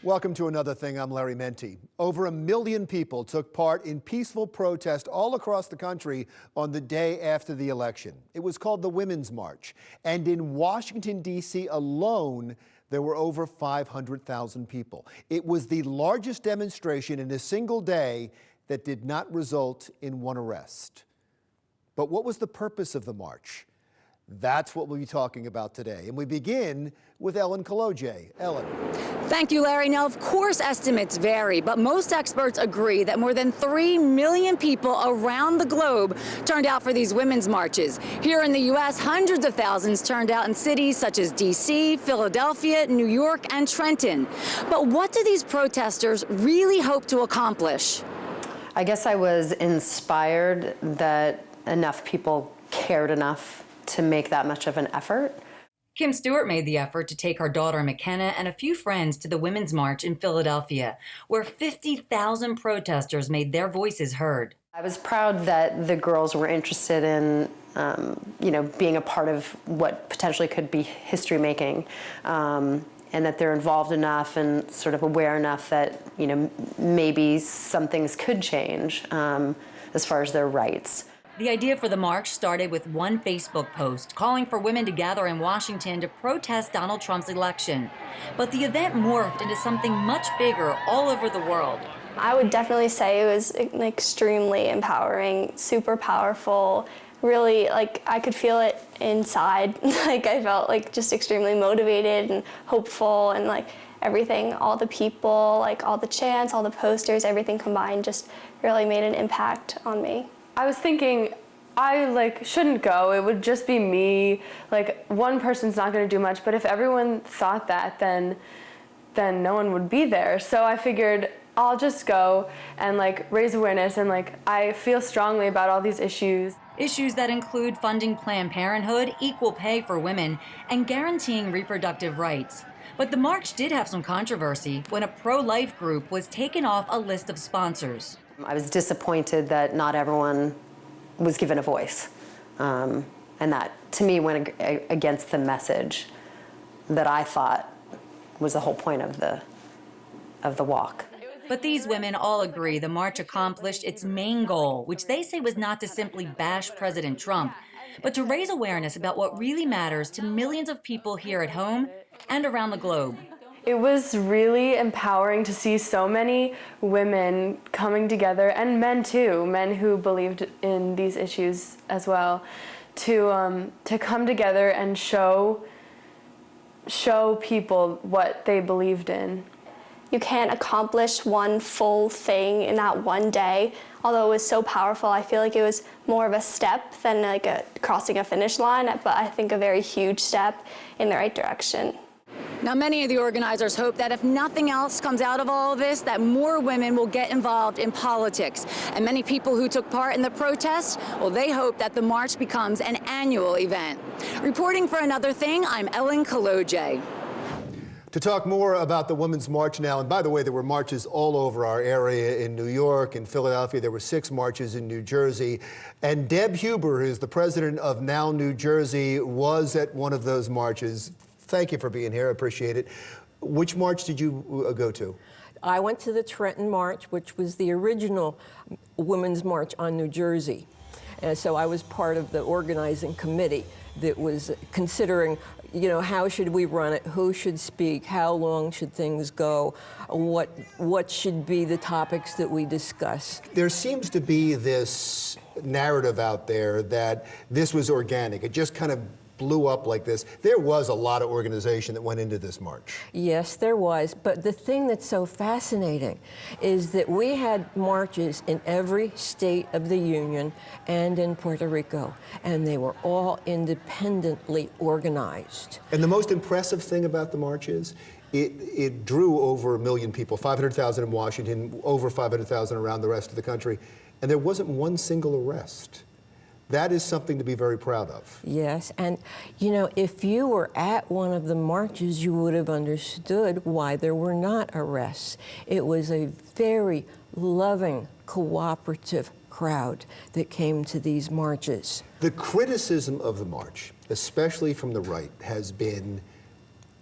Welcome to Another Thing. I'm Larry Menti. Over 1 million people took part in peaceful protest all across the country on the day after the election. It was called the Women's March. And in Washington, D.C. alone, there were over 500,000 people. It was the largest demonstration in a single day that did not result in one arrest. But what was the purpose of the march? That's what we'll be talking about today. And we begin with Kolodziej. Ellen. Thank you, Larry. Now, of course, estimates vary, but most experts agree that more than 3 million people around the globe turned out for these women's marches. Here in the U.S., hundreds of thousands turned out in cities such as D.C., Philadelphia, New York, and Trenton. But what do these protesters really hope to accomplish? I guess I was inspired that enough people cared enough to make that much of an effort. Kim Stewart made the effort to take her daughter McKenna and a few friends to the Women's March in Philadelphia, where 50,000 protesters made their voices heard. I was proud that the girls were interested in, being a part of what potentially could be history making, and that they're involved enough and sort of aware enough that, maybe some things could change as far as their rights. The idea for the march started with one Facebook post calling for women to gather in Washington to protest Donald Trump's election. But the event morphed into something much bigger all over the world. I would definitely say it was extremely empowering, super powerful. Really, I could feel it inside. I felt just extremely motivated and hopeful, and everything, all the people, all the chants, all the posters, everything combined just really made an impact on me. I was thinking, I shouldn't go. It would just be me. One person's not going to do much. But if everyone thought that, then no one would be there. So I figured I'll just go and raise awareness. And I feel strongly about all these issues. Issues that include funding Planned Parenthood, equal pay for women, and guaranteeing reproductive rights. But the march did have some controversy when a pro-life group was taken off a list of sponsors. I was disappointed that not everyone was given a voice, and that, to me, went against the message that I thought was the whole point of the walk. But these women all agree the march accomplished its main goal, which they say was not to simply bash President Trump, but to raise awareness about what really matters to millions of people here at home and around the globe. It was really empowering to see so many women coming together, and men too, men who believed in these issues as well, to come together and show people what they believed in. You can't accomplish one full thing in that one day. Although it was so powerful, I feel like it was more of a step than crossing a finish line, but I think a very huge step in the right direction. Now, many of the organizers hope that if nothing else comes out of all of this, that more women will get involved in politics. And many people who took part in the protest, well, they hope that the march becomes an annual event. Reporting for Another Thing, I'm Kolodziej. To talk more about the Women's March now, and by the way, there were marches all over our area in New York and Philadelphia. There were 6 marches in New Jersey. And Deb Huber, who's the president of Now New Jersey, was at one of those marches. Thank you for being here. I appreciate it. Which march did you go to? I went to the Trenton March, which was the original Women's March on New Jersey. And so I was part of the organizing committee that was considering, how should we run it? Who should speak? How long should things go? What should be the topics that we discuss? There seems to be this narrative out there that this was organic. It just kind of blew up like this. There was a lot of organization that went into this march. Yes, there was. But the thing that's so fascinating is that we had marches in every state of the Union and in Puerto Rico, and they were all independently organized. And the most impressive thing about the march is it drew over 1 million people, 500,000 in Washington, over 500,000 around the rest of the country, and there wasn't one single arrest. That is something to be very proud of. Yes, and if you were at one of the marches, you would have understood why there were not arrests. It was a very loving, cooperative crowd that came to these marches. The criticism of the march, especially from the right, has been,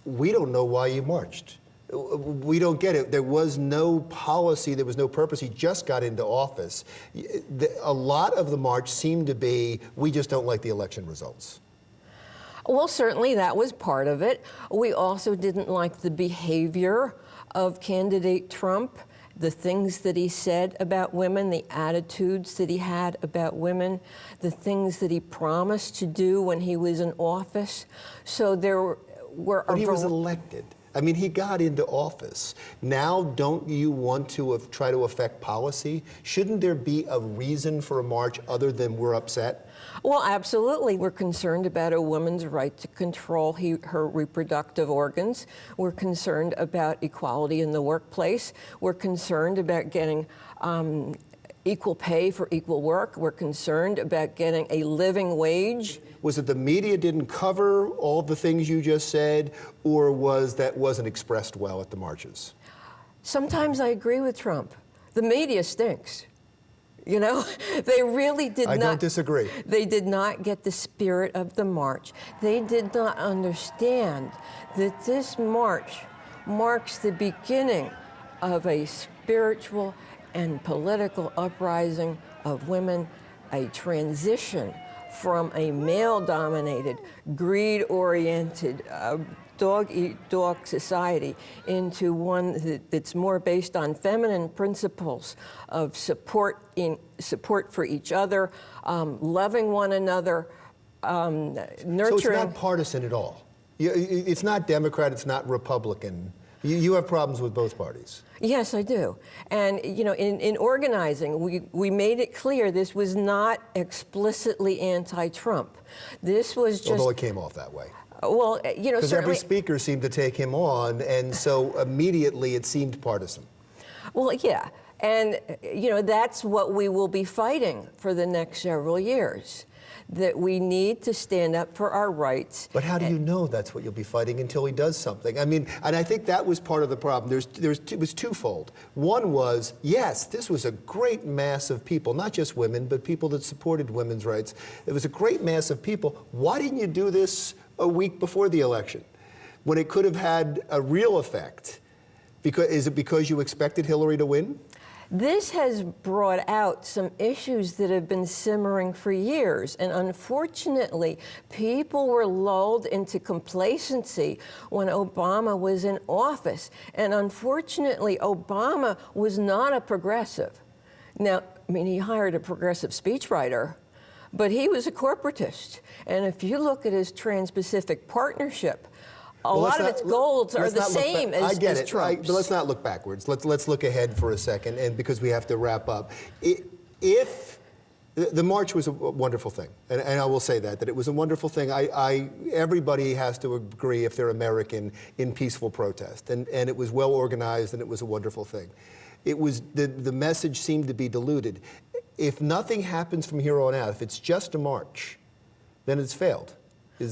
we don't know why you marched. we don't get it. There was no policy, there was no purpose. He just got into office. A lot of the march seemed to be, we just don't like the election results. Well, certainly that was part of it. We also didn't like the behavior of candidate Trump, the things that he said about women, the attitudes that he had about women, the things that he promised to do when he was in office. So there were... But he was elected. I mean, he got into office. Now, don't you want to try to affect policy? Shouldn't there be a reason for a march other than we're upset? Well, absolutely. We're concerned about a woman's right to control her reproductive organs. We're concerned about equality in the workplace. We're concerned about getting equal pay for equal work. We're concerned about getting a living wage. Was it the media didn't cover all the things you just said, or was that wasn't expressed well at the marches? Sometimes I agree with Trump. The media stinks. You know, they really did not. I don't disagree. They did not get the spirit of the march. They did not understand that this march marks the beginning of a spiritual and political uprising of women, a transition from a male-dominated, greed-oriented, dog-eat-dog society into one that's more based on feminine principles of support for each other, loving one another, nurturing. So it's not partisan at all. It's not Democrat, it's not Republican. You have problems with both parties. Yes, I do. And, you know, in organizing, we made it clear this was not explicitly anti-Trump. This was just... Although it came off that way. Well, you know, because certainly... every speaker seemed to take him on, and so immediately it seemed partisan. Well, yeah. And, you know, that's what we will be fighting for the next several years, that we need to stand up for our rights. But how do you know that's what you'll be fighting until he does something? I mean, and I think that was part of the problem. It was twofold. One was, yes, this was a great mass of people, not just women, but people that supported women's rights. It was a great mass of people. Why didn't you do this a week before the election, when it could have had a real effect? Is it because you expected Hillary to win? This has brought out some issues that have been simmering for years, and unfortunately, people were lulled into complacency when Obama was in office. And unfortunately, Obama was not a progressive. Now, I mean, he hired a progressive speechwriter, but he was a corporatist. And if you look at his Trans-Pacific Partnership, a lot of its goals are the same as Trump's. But let's not look backwards. Let's look ahead for a second, and because we have to wrap up. If the march was a wonderful thing, and I will say that it was a wonderful thing. Everybody has to agree, if they're American, in peaceful protest, and it was well organized, and it was a wonderful thing. It was the message seemed to be diluted. If nothing happens from here on out, if it's just a march, then it's failed.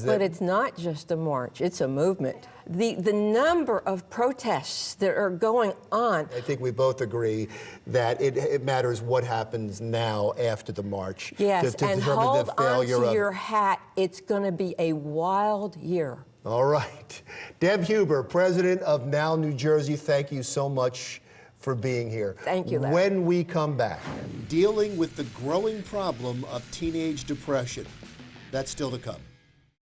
But it's not just a march, it's a movement. The number of protests that are going on. I think we both agree that it matters what happens now after the march. Yes, to and determine hold the failure on to of your hat. It's going to be a wild year. All right. Deb Huber, president of Now New Jersey, thank you so much for being here. Thank you, Larry. When we come back, dealing with the growing problem of teenage depression. That's still to come.